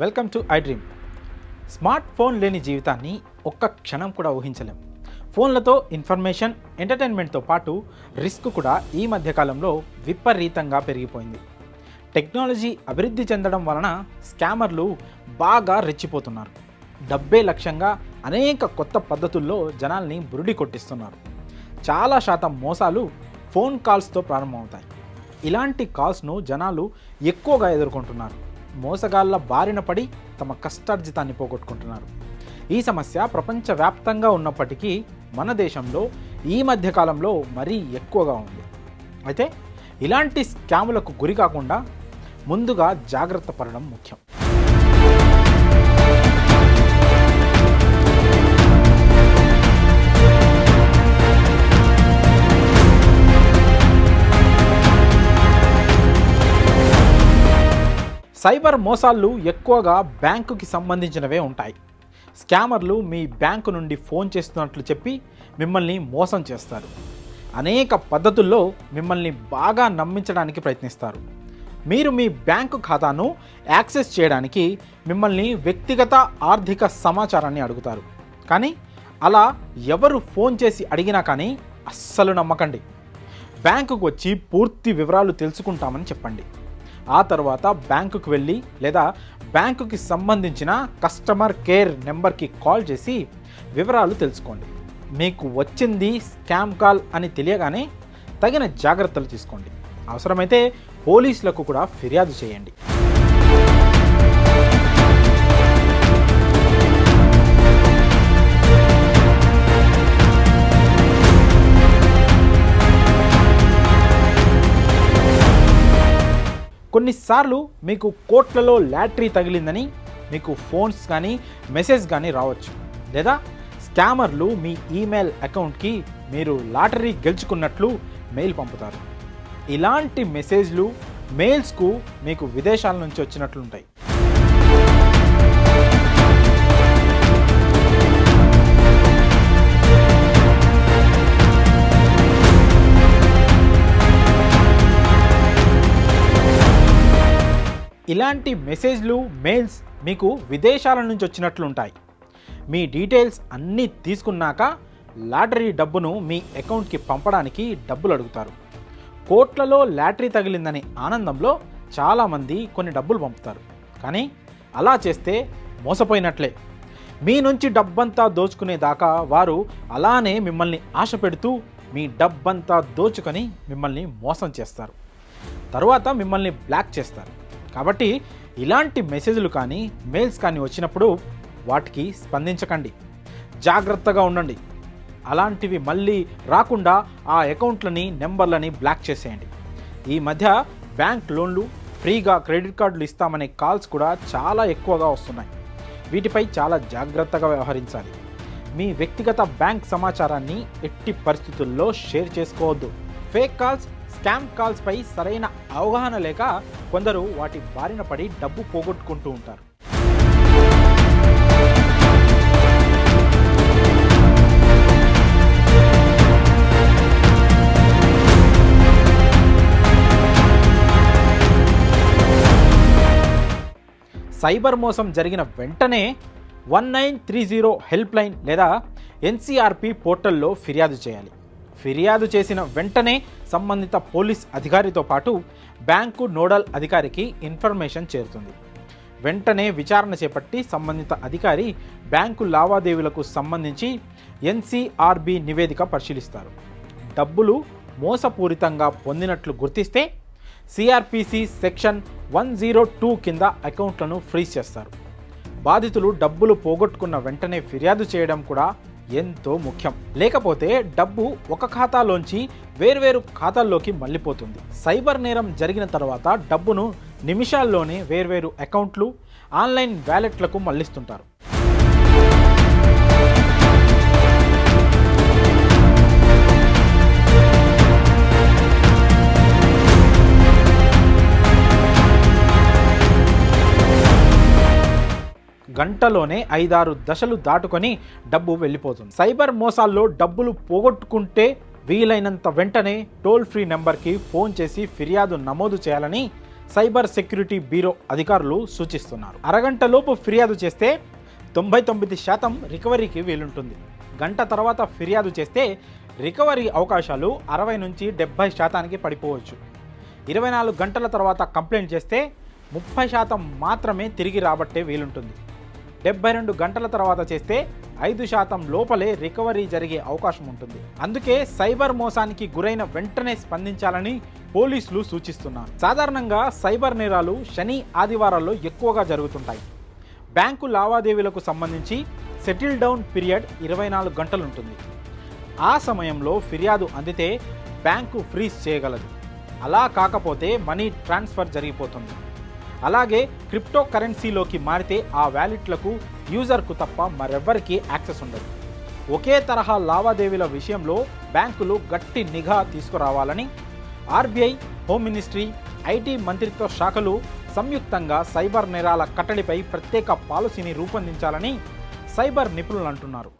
Welcome to I dream. Smart phone లేని జీవితాన్ని ఒక్క క్షణం కూడా ఊహించలేం. ఫోన్లతో ఇన్ఫర్మేషన్, ఎంటర్టైన్మెంట్తో పాటు రిస్క్ కూడా ఈ మధ్యకాలంలో విపరీతంగా పెరిగిపోయింది. టెక్నాలజీ అభివృద్ధి చెందడం వలన స్కామర్లు బాగా రెచ్చిపోతున్నారు. డబ్బే లక్ష్యంగా అనేక కొత్త పద్ధతుల్లో జనాల్ని బురిడి కొట్టిస్తున్నారు. చాలా శాతం మోసాలు ఫోన్ కాల్స్తో ప్రారంభమవుతాయి. ఇలాంటి కాల్స్ను జనాలు ఎక్కువగా ఎదుర్కొంటున్నారు. మోసగాళ్ల బారిన పడి తమ కష్టార్జితాన్ని పోగొట్టుకుంటున్నారు. ఈ సమస్య ప్రపంచవ్యాప్తంగా ఉన్నప్పటికీ మన దేశంలో ఈ మధ్యకాలంలో మరీ ఎక్కువగా ఉంది. అయితే ఇలాంటి స్కాములకు గురి కాకుండా ముందుగా జాగ్రత్త పడడం ముఖ్యం. సైబర్ మోసాలు ఎక్కువగా బ్యాంకుకి సంబంధించినవే ఉంటాయి. స్కామర్లు మీ బ్యాంకు నుండి ఫోన్ చేస్తున్నట్లు చెప్పి మిమ్మల్ని మోసం చేస్తారు. అనేక పద్ధతుల్లో మిమ్మల్ని బాగా నమ్మించడానికి ప్రయత్నిస్తారు. మీరు మీ బ్యాంకు ఖాతాను యాక్సెస్ చేయడానికి మిమ్మల్ని వ్యక్తిగత ఆర్థిక సమాచారాన్ని అడుగుతారు. కానీ అలా ఎవరు ఫోన్ చేసి అడిగినా కానీ అస్సలు నమ్మకండి. బ్యాంకుకు వచ్చి పూర్తి వివరాలు తెలుసుకుంటామని చెప్పండి. ఆ తర్వాత బ్యాంకుకు వెళ్ళి లేదా బ్యాంకుకి సంబంధించిన కస్టమర్ కేర్ నెంబర్కి కాల్ చేసి వివరాలు తెలుసుకోండి. మీకు వచ్చింది స్కామ్ కాల్ అని తెలియగానే తగిన జాగ్రత్తలు తీసుకోండి. అవసరమైతే పోలీసులకు కూడా ఫిర్యాదు చేయండి. కొన్నిసార్లు మీకు కోట్లలో లాటరీ తగిలిందని మీకు ఫోన్స్ కానీ మెసేజ్ కానీ రావచ్చు. లేదా స్కామర్లు మీ ఈమెయిల్ అకౌంట్కి మీరు లాటరీ గెలుచుకున్నట్లు మెయిల్ పంపుతారు. ఇలాంటి మెసేజ్లు, మెయిల్స్కు మీకు విదేశాల నుంచి వచ్చినట్లుంటాయి. ఇలాంటి మెసేజ్లు, మెయిల్స్ మీకు విదేశాల నుంచి వచ్చినట్లుంటాయి. మీ డీటెయిల్స్ అన్నీ తీసుకున్నాక లాటరీ డబ్బును మీ అకౌంట్కి పంపడానికి డబ్బులు అడుగుతారు. కోట్లలో లాటరీ తగిలిందనే ఆనందంలో చాలామంది కొన్ని డబ్బులు పంపుతారు. కానీ అలా చేస్తే మోసపోయినట్లే. మీ నుంచి డబ్బంతా దోచుకునేదాకా వారు అలానే మిమ్మల్ని ఆశ పెడుతూ మీ డబ్బంతా దోచుకొని మిమ్మల్ని మోసం చేస్తారు. తరువాత మిమ్మల్ని బ్లాక్ చేస్తారు. కాబట్టి ఇలాంటి మెసేజ్లు కానీ మెయిల్స్ కానీ వచ్చినప్పుడు వాటికి స్పందించకండి. జాగ్రత్తగా ఉండండి. అలాంటివి మళ్ళీ రాకుండా ఆ అకౌంట్లని, నెంబర్లని బ్లాక్ చేసేయండి. ఈ మధ్య బ్యాంక్ లోన్లు, ఫ్రీగా క్రెడిట్ కార్డులు ఇస్తామనే కాల్స్ కూడా చాలా ఎక్కువగా వస్తున్నాయి. వీటిపై చాలా జాగ్రత్తగా వ్యవహరించాలి. మీ వ్యక్తిగత బ్యాంక్ సమాచారాన్ని ఎట్టి పరిస్థితుల్లో షేర్ చేసుకోవద్దు. ఫేక్ కాల్స్, స్కామ్ కాల్స్పై సరైన అవగాహన లేక కొందరు వాటి బారిన పడి డబ్బు పోగొట్టుకుంటూ ఉంటారు. సైబర్ మోసం జరిగిన వెంటనే 1930 హెల్ప్ లైన్ లేదా ఎన్సీఆర్పి పోర్టల్లో ఫిర్యాదు చేయాలి. ఫిర్యాదు చేసిన వెంటనే సంబంధిత పోలీస్ అధికారితో పాటు బ్యాంకు నోడల్ అధికారికి ఇన్ఫర్మేషన్ చేరుతుంది. వెంటనే విచారణ చేపట్టి సంబంధిత అధికారి బ్యాంకు లావాదేవీలకు సంబంధించి ఎన్సీఆర్బి నివేదిక పరిశీలిస్తారు. డబ్బులు మోసపూరితంగా పొందినట్లు గుర్తిస్తే సిఆర్పిసి సెక్షన్ 102 కింద అకౌంట్లను ఫ్రీజ్ చేస్తారు. బాధితులు డబ్బులు పోగొట్టుకున్న వెంటనే ఫిర్యాదు చేయడం కూడా ఎంతో ముఖ్యం. లేకపోతే డబ్బు ఒక ఖాతాలోంచి వేర్వేరు ఖాతాల్లోకి మళ్ళీపోతుంది. సైబర్ నేరం జరిగిన తర్వాత డబ్బును నిమిషాల్లోనే వేర్వేరు అకౌంట్లు, ఆన్లైన్ వ్యాలెట్లకు మళ్ళిస్తుంటారు. గంటలోనే 5-6 దశలు దాటుకొని డబ్బు వెళ్ళిపోతుంది. సైబర్ మోసాల్లో డబ్బులు పోగొట్టుకుంటే వీలైనంత వెంటనే టోల్ ఫ్రీ నెంబర్కి ఫోన్ చేసి ఫిర్యాదు నమోదు చేయాలని సైబర్ సెక్యూరిటీ బ్యూరో అధికారులు సూచిస్తున్నారు. అరగంటలోపు ఫిర్యాదు చేస్తే 99% రికవరీకి వీలుంటుంది. గంట తర్వాత ఫిర్యాదు చేస్తే రికవరీ అవకాశాలు 60 నుంచి 70% పడిపోవచ్చు. 24 గంటల తర్వాత కంప్లైంట్ చేస్తే 30% మాత్రమే తిరిగి రాబట్టే వీలుంటుంది. 72 గంటల తర్వాత చేస్తే 5% లోపలే రికవరీ జరిగే అవకాశం ఉంటుంది. అందుకే సైబర్ మోసానికి గురైన వెంటనే స్పందించాలని పోలీసులు సూచిస్తున్నారు. సాధారణంగా సైబర్ నేరాలు శని, ఆదివారాల్లో ఎక్కువగా జరుగుతుంటాయి. బ్యాంకు లావాదేవీలకు సంబంధించి సెటిల్ డౌన్ పీరియడ్ 24 గంటలు ఉంటుంది. ఆ సమయంలో ఫిర్యాదు అందితే బ్యాంకు ఫ్రీజ్ చేయగలదు. అలా కాకపోతే మనీ ట్రాన్స్ఫర్ జరిగిపోతుంది. అలాగే క్రిప్టో కరెన్సీలోకి మారితే ఆ వ్యాలెట్లకు యూజర్కు తప్ప మరెవ్వరికీ యాక్సెస్ ఉండదు. ఒకే తరహా లావాదేవీల విషయంలో బ్యాంకులు గట్టి నిఘా తీసుకురావాలని ఆర్బీఐ, హోమ్ మినిస్ట్రీ, ఐటీ మంత్రిత్వ శాఖలు సంయుక్తంగా సైబర్ నేరాల కట్టడిపై ప్రత్యేక పాలసీని రూపొందించాలని సైబర్ నిపుణులు అంటున్నారు.